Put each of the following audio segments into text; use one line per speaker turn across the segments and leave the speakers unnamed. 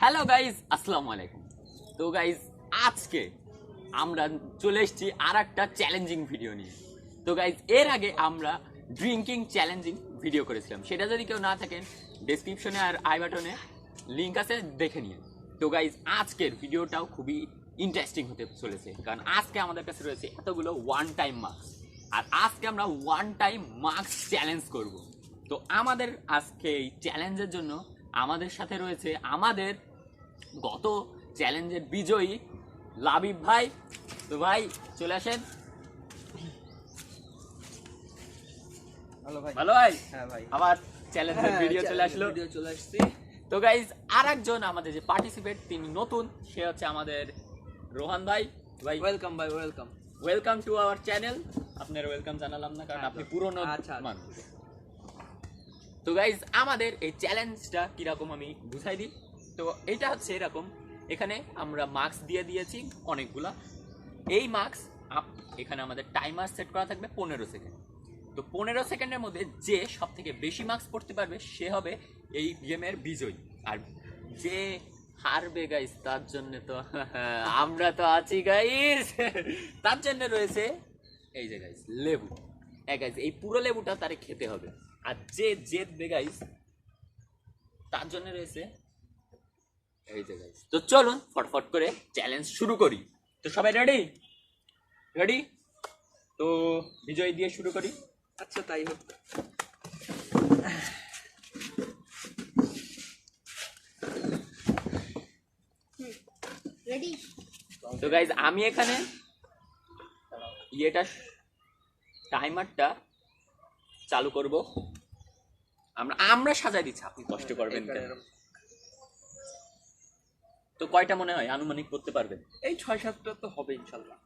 Hello guys, আসসালামু আলাইকুম। তো গাইজ আজকে আমরা চলে এসেছি আর একটা চ্যালেঞ্জিং ভিডিও নিয়ে। তো গাইজ এর আগে আমরা ড্রিঙ্কিং চ্যালেঞ্জিং ভিডিও করেছিলাম, সেটা যদি কেউ না থাকেন ডেসক্রিপশনে আর আই বাটনে লিঙ্ক আছে, দেখে নিন। তো গাইজ আজকের ভিডিওটাও খুবই ইন্টারেস্টিং হতে চলেছে, কারণ আজকে আমাদের কাছে রয়েছে এতগুলো ওয়ান টাইম মার্কস, আর আজকে আমরা ওয়ান টাইম মার্কস চ্যালেঞ্জ করব। তো আমাদের আজকে এই চ্যালেঞ্জের জন্য আমাদের সাথে রয়েছে আমাদের গত চ্যালেঞ্জের বিজয়ী লাবিব ভাই। তো ভাই চলে আসেন।
ভালো ভাই।
ভালো ভাই?
হ্যাঁ ভাই,
আবার চ্যালেঞ্জের ভিডিও চলে আসলো।
চলে আসছি।
তো গাইজ আরেকজন আমাদের যে পার্টিসিপেট, তিনি নতুন, সে হচ্ছে আমাদের রোহান ভাই। ভাই
ওয়েলকাম ভাই, welcome.
Welcome to our channel. আপনার ওয়েলকাম জানালাম না, কারণ আপনি পুরনো মানুষ। তো গাইজ আমাদের এই চ্যালেঞ্জটা কিরকম আমি বুঝাই দিই। তো এটা হচ্ছে এরকম, এখানে আমরা মার্কস দিয়ে দিয়েছি অনেকগুলা। এই মার্কস এখানে আমাদের টাইমার সেট করা থাকবে 15 সেকেন্ড। তো 15 সেকেন্ডের মধ্যে যে সব থেকে বেশি মার্কস পড়তে পারবে সে হবে এই গেমের বিজয়ী। আর যে হারবে গাইস, তার জন্য তো আমরা তো আছি গাইস, তার জন্য রয়েছে এই যে গাইস লেবু। গাইস এই পুরো লেবুটা তারে খেতে হবে, আর যে জিতবে গাইস তার জন্য রয়েছে এই যে গাইস। তো চলুন ফটফট করে চ্যালেঞ্জ শুরু করি। তো সবাই রেডি? রেডি? তো বিজয় দিয়ে শুরু করি।
আচ্ছা তাই হোক।
রেডি?
তো গাইজ আমি এখানে টাইমারটা চালু করব। আমরা সাজাই দিচ্ছি, আপনি কষ্ট করবেন কেন? তো কয়টা মনে হয় আনুমানিক করতে পারবেন?
এই 6-7টা তো হবে ইনশাআল্লাহ।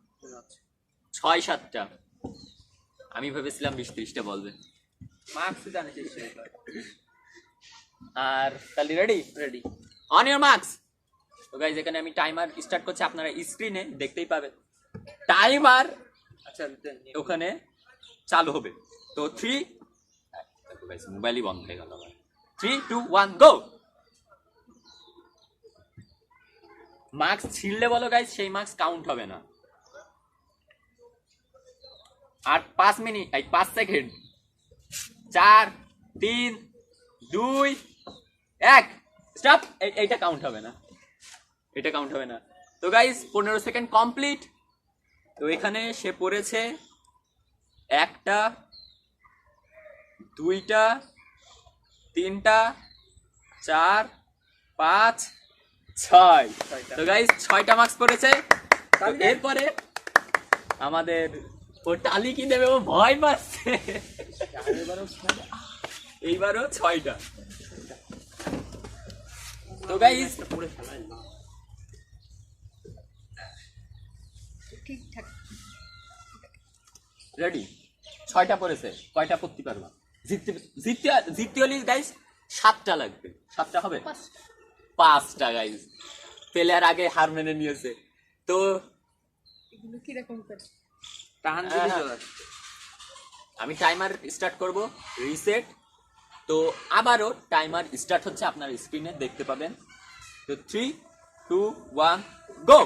6-7টা। আমি ভেবেছিলাম 20-30টা বলবেন।
মার্কস জানিস?
আর তাহলে ready?
Ready.
On your marks. তো গাইজ এখানে আমি টাইমার স্টার্ট করছি, আপনারা স্ক্রিনে দেখতেই পাবেন। টাইমার
আচ্ছা
ওখানে চালু হবে। তো 3, মোবাইলই বন্ধ হয়ে গেল। 3, 2, 1 গো। মার্কস ছিঁড়লে বলো গাইজ, সেই মার্কস কাউন্ট হবে না। আর 5 মিনিট, 5 সেকেন্ড। 4, 3, 2, 1 স্টপ। এইটা কাউন্ট হবে না, এটা কাউন্ট হবে না। তো গাইজ 15 সেকেন্ড কমপ্লিট। তো এখানে সে পড়েছে 1টা, 2টা, 3টা, 4, 5, 6। তো গাইজ 6টা মার্কস পড়েছে। এরপরে আমাদের ও টালি কি দেবে, ও ভয় পাচ্ছে। এইবারও 6টা। তো গাইজ
ঠিকঠাক
রেডি? 6টা পড়েছে, কয়টা পড়তে পারবা? জিততে হলে গাইজ 7টা লাগবে। 7টা হবে? 5টা গাইজ। প্লেয়ার আগে হার মেনে নিয়েছে। তো
এগুলো কিরকম করে?
টান দিলে চলে।
আমি টাইমার স্টার্ট করব, রিসেট। তো আবারও টাইমার স্টার্ট হচ্ছে, আপনার স্ক্রিনে দেখতে পাবেন। তো 3, 2, 1 গো।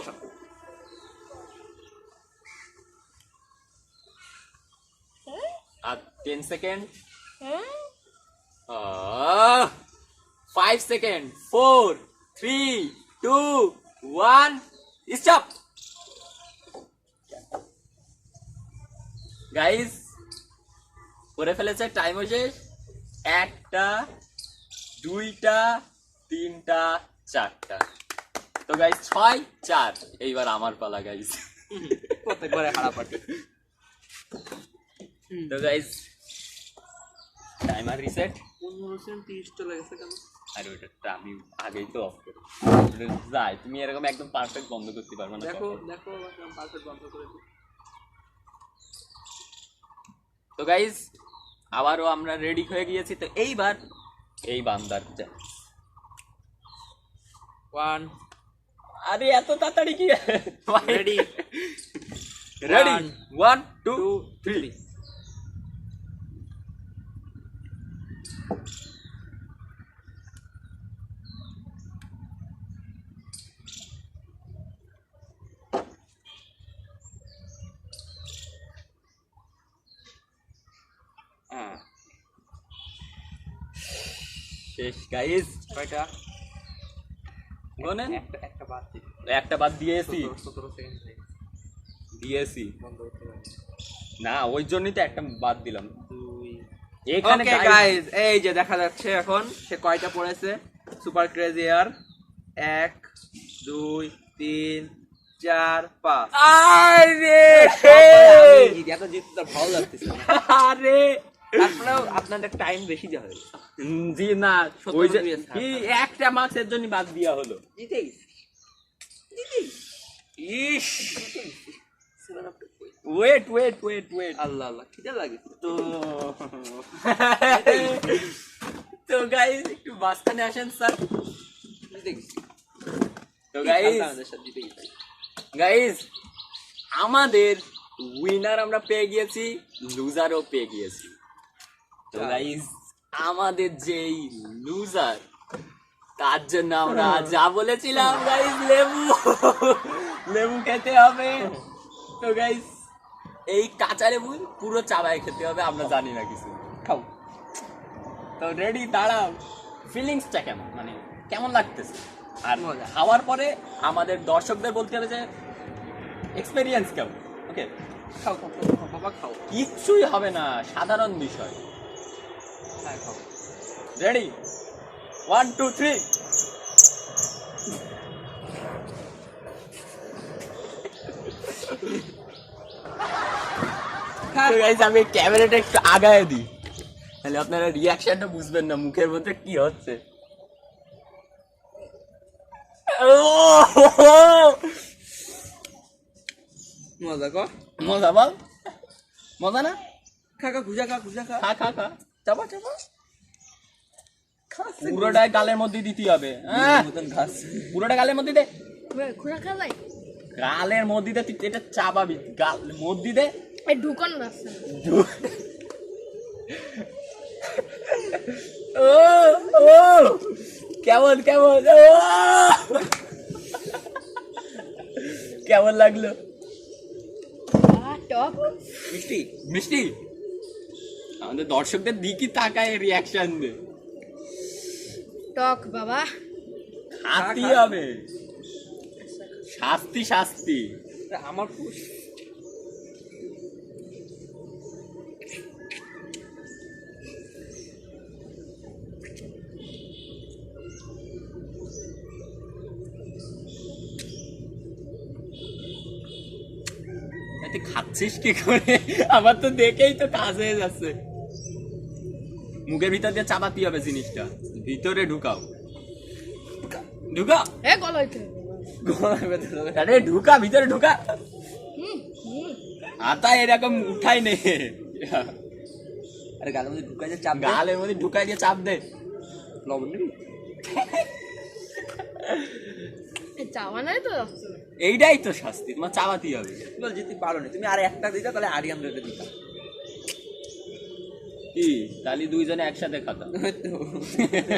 আর 10 সেকেন্ড, 5 সেকেন্ড, 4, 3, 2, 1 স্টপ। গাইজ করে ফেলেছে, টাইম হয়েছে 1টা, 2টা, 3টা, 4টা। তো গাইজ 6, 4। এইবার আমার পালা গাইজ।
প্রত্যেকবারে হারাপাটি।
তো গাইজ টাইমার রিসেট।
15 সেকেন্ড 30 চলে গেছে কেন?
আরে ওটা আমি আগেই তো অফ করি। যাই, তুমি এরকম একদম পারফেক্ট বন্ধ করতে পারবে না।
দেখো দেখো পারফেক্ট বন্ধ করে দিই।
তো গাইজ আবারও আমরা রেডি হয়ে গিয়েছি। তো এইবার এই বান্দার
1
আরে এত তাড়াতাড়ি কি?
রেডি?
রেডি? 1, 2, 3। শেষ গাইস।
কয়টা
গোনেন?
একটা বাদ দিই।
একটা বাদ দিয়েছি।
17 সেকেন্ড
দিয়েছি
বন্ধ করতে পারি।
না, ওই জন্যই তো একটা বাদ দিলাম।
2
এখানে
ওকে গাইস, এই যে দেখা যাচ্ছে এখন সে কয়টা পড়েছে। সুপার ক্রেজি ইয়ার 1 2 3 4 5।
আরে
এত জিততে তো ভালো লাগতেছে।
আরে
আপনারাও আপনাদের টাইম বেশি দেওয়া হয়েছে।
জি না,
17
ওই যে
দিয়েছে।
কি একটা মার্কসের জন্য বাদ দেওয়া হলো।
জিতে গেছি।
ইস, ওয়েট ওয়েট ওয়েট ওয়েট,
আল্লাহ আল্লাহ খিদে লাগে
তো তো গাইস একটু মাঝখানে আসেন স্যার।
জিতে গেছি।
তো গাইস
আমাদের সাথে জিতে গেছি।
গাইস আমাদের উইনার আমরা পেয়ে গিয়েছি, লুজারও পেয়ে গিয়েছি। তো গাইস আমাদের যেই লুজার, তার জন্য আমরা যা বলেছিলাম গাইস, লেবু লেবু খেতে হবে। তো গাইস এই কাঁচা লেবু পুরো চাবায় খেতে হবে, আমরা জানি না কিছু।
খাও।
তো রেডি, দাঁড়াও। ফিলিংসটা কেমন, মানে কেমন লাগতেছে? আর
মজা।
খাওয়ার পরে আমাদের দর্শকদের বলতে হবে যে এক্সপেরিয়েন্স কেমন। ওকে,
খাও খাও খাও বাবা খাও।
কিচ্ছুই হবে না, সাধারণ বিষয়।
হ্যাঁ খাও।
রেডি, 1 2 3। গাইস আমি ক্যামেরাটা একটু আগায় দিই, তাহলে আপনারা রিয়াকশনটা বুঝবেন না মুখের মধ্যে কি হচ্ছে।
মজা কর।
মজা বল, মজা না?
খা খা খুঁজা খা খুঁজা খা।
খা খা খা, চাপা চাপা। পুরোটাই গালের মধ্যে দিতে হবে।
মতন ঘাস।
পুরোটা গালের মধ্যে দে,
খোলা খালাই
গালের মধ্যে দে, তুই এটা চাবাবি, গাল মধ্যে দে।
এই ঢুকানো রাস্তা
ও ও কেমন কেমন, ও কেমন লাগলো?
টক
মিষ্টি।
মিষ্টি? আমাদের দর্শকদের দিকই তাকায় রিয়াকশন দে।
টক বাবা,
খাতি
খা।
হবে, শাস্তি শাস্তি।
আমার খুশ।
তুই খাচ্ছিস কি করে? আমার তো দেখেই তো কাজ হয়ে যাচ্ছে। মুখের ভিতর দিয়ে চাপাতি হবে জিনিসটা, ভিতরে ঢুকাও, ঢুকা।
এ গলাইতে
আরে ঢুকা, ভিতরে ঢুকা। আতা এরকম উঠাই নে,
আরে গালের মধ্যে ঢুকাই যে চাপ।
গালের মধ্যে ঢুকাই দিয়ে চাপ দে।
লবণ নিবি?
চাওয়া নাই তো যাচ্ছে না।
এইটাই তো শাস্তি, তোমার চাপাতি হবে।
বল যেতে পারো না তুমি, আর একটা দিতা তাহলে আরিয়াম রেটে দিতাম।
কি তাহলে দুইজনে একসাথে খাতাম।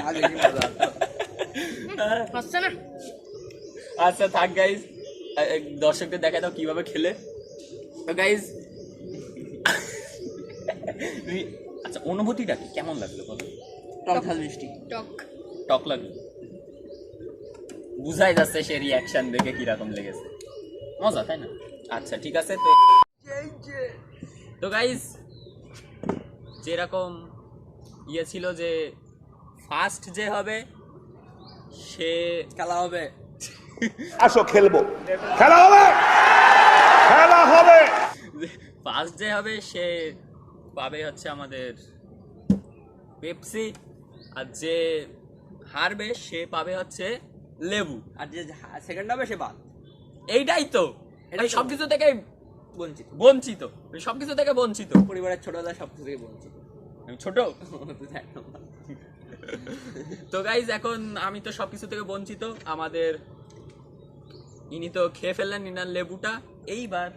আগে কি মজা হতো।
হচ্ছে না।
আচ্ছা থাক গাইজ, দর্শকদের দেখা দাও কিভাবে খেলে। তো গাইজ আচ্ছা অনুভূতিটা কি, কেমন লাগলো বলো?
টক ঝাল মিষ্টি।
টক
টক লাগলো, বুঝাই যাচ্ছে সে রিয়াকশন দেখে কিরকম লেগেছে। মজা, তাই না? আচ্ছা ঠিক আছে। তো তো গাইজ যেরকম ইয়ে ছিল যে ফার্স্ট যে হবে সে
খেলা হবে।
আসো খেলবো, খেলা হবে, খেলা হবে।
ফার্স্ট যে হবে সে পাবে হচ্ছে আমাদের পেপসি, আর যে হারবে সে পাবে হচ্ছে লেবু,
আর যে সেকেন্ড হবে সে বাদ।
এইটাই তো,
এটাই তো।
সবকিছু থেকে
বঞ্চিত।
বঞ্চিত, সবকিছু থেকে বঞ্চিত।
পরিবারের ছোটবেলায় সব কিছু থেকে বঞ্চিত।
আমি ছোট।
তুই দেখ না।
তো গাইজ এখন আমি তো সবকিছু থেকে বঞ্চিত। আমাদের ইনি তো খেয়ে ফেললেন ইনার লেবুটা। এইবার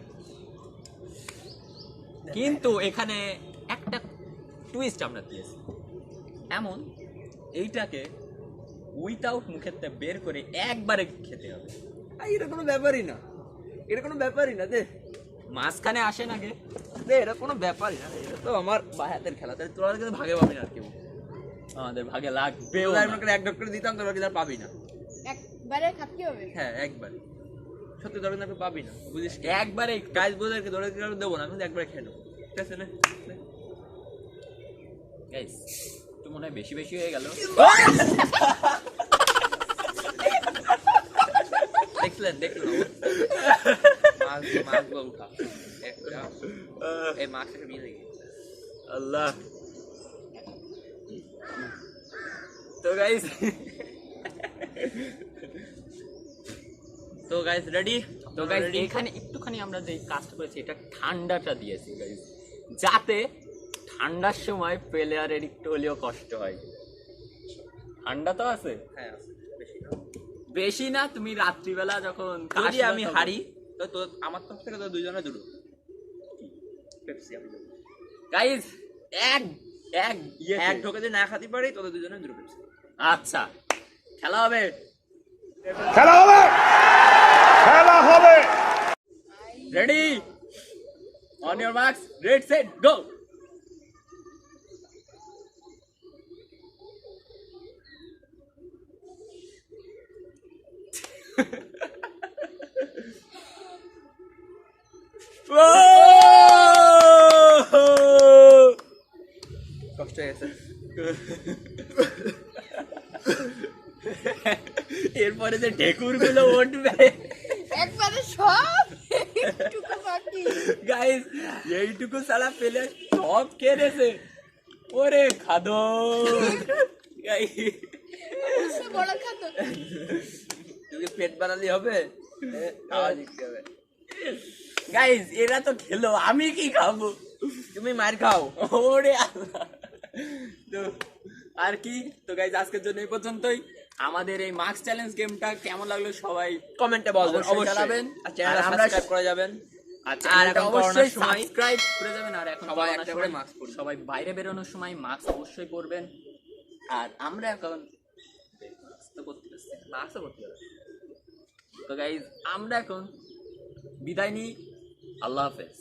কিন্তু এখানে একটা টুইস্ট আমরা দিয়েছি, এমন এইটাকে উইথাউট মুখের থেকে বের করে একবারে খেতে হবে।
এটা কোনো ব্যাপারই না, এটা কোনো ব্যাপারই না। দে
মাঝখানে আসেন আগে,
দে, এটা কোনো ব্যাপারই না। এটা তো আমার বাই হাতের খেলা, তাহলে তোরা কিন্তু ভাগে পাবি না আর কেউ।
আমাদের ভাগে লাগবেও
তোদের
না।
আমি এক ডক্টর দিতাম তোরা কিন্তু আর পাবি না।
একবারে খাটতে হবে।
হ্যাঁ একবার সত্যি তোরা কিন্তু পাবি না, বুঝিস কি?
একবারে
গাইজ বোঝাকে ধরে দেবো না, আমি কিন্তু একবার খেয়ে নেবো, ঠিক আছে না?
গাইস তো মনে হয় বেশি বেশি হয়ে গেল।
দেখলেন মাছ মাছগুলো উঠা একটা এই মাছটাকে মিলে গেছে।
আল্লাহ। তো গাইস
রেডি?
তো গাইস এখানে একটুখানি আমরা যে কাজটা করেছি এটা ঠান্ডাটা দিয়েছি গাইস, যাতে ঠান্ডার সময় প্লেয়ারের একটু হলেও কষ্ট হয়। ঠান্ডা তো আছে,
হ্যাঁ বেশি না।
বেশি না। তুমি রাত্রিবেলা যখন
যদি আমি হারি তো তোর আমার তরফ থেকে তো দুজনে দুটো পেপসি আমি দেবো।
গাইস এক এক
এক ঢোকে যদি না খাতে পারি তোদের দুজনে দুটো পেপসি।
আচ্ছা খেলা হবে।
খেলা হবে, খেলা হবে।
Ready, on your marks, red set go.
কষ্ট হয়ে গেছে।
এরপরে যে ঢেকুর গুলো উঠবে
একবারে সব একটুকু বাকি।
গাইস এইটুকু সালা পেলে সব কেড়েছে। ওরে খাদো
সে বড় খাতো।
তুই পেট বানালি হবে, খাওয়া দিতে হবে।
গাইস এরা তো খেলো, আমি কি খাবো?
তুমি মার খাও।
ওরে আল্লাহ। তো আর কি, তো গাইস আজকের জন্য এই পর্যন্তই। আমাদের এই মার্কস চ্যালেঞ্জ গেমটা কেমন লাগলো সবাই
কমেন্টে বলবেন,
অবশ্যই
অবশ্যই
জানাবেন।
আর চ্যানেলটা
আমরা
সাবস্ক্রাইব করে যাবেন।
আর
এখন
অবশ্যই
করোনার সময়
সাবস্ক্রাইব করে যাবেন। আর এখন
সবাই
করোনার
একটা করে
সময়
মাস্ক পরবেন।
সবাই বাইরে বেরোনোর সময় মাস্ক অবশ্যই পরবেন। আর আমরা এখন
মাস্ক করতে হবে।
তো গাইজ আমরা এখন বিদায় নিই। আল্লাহ হাফেজ।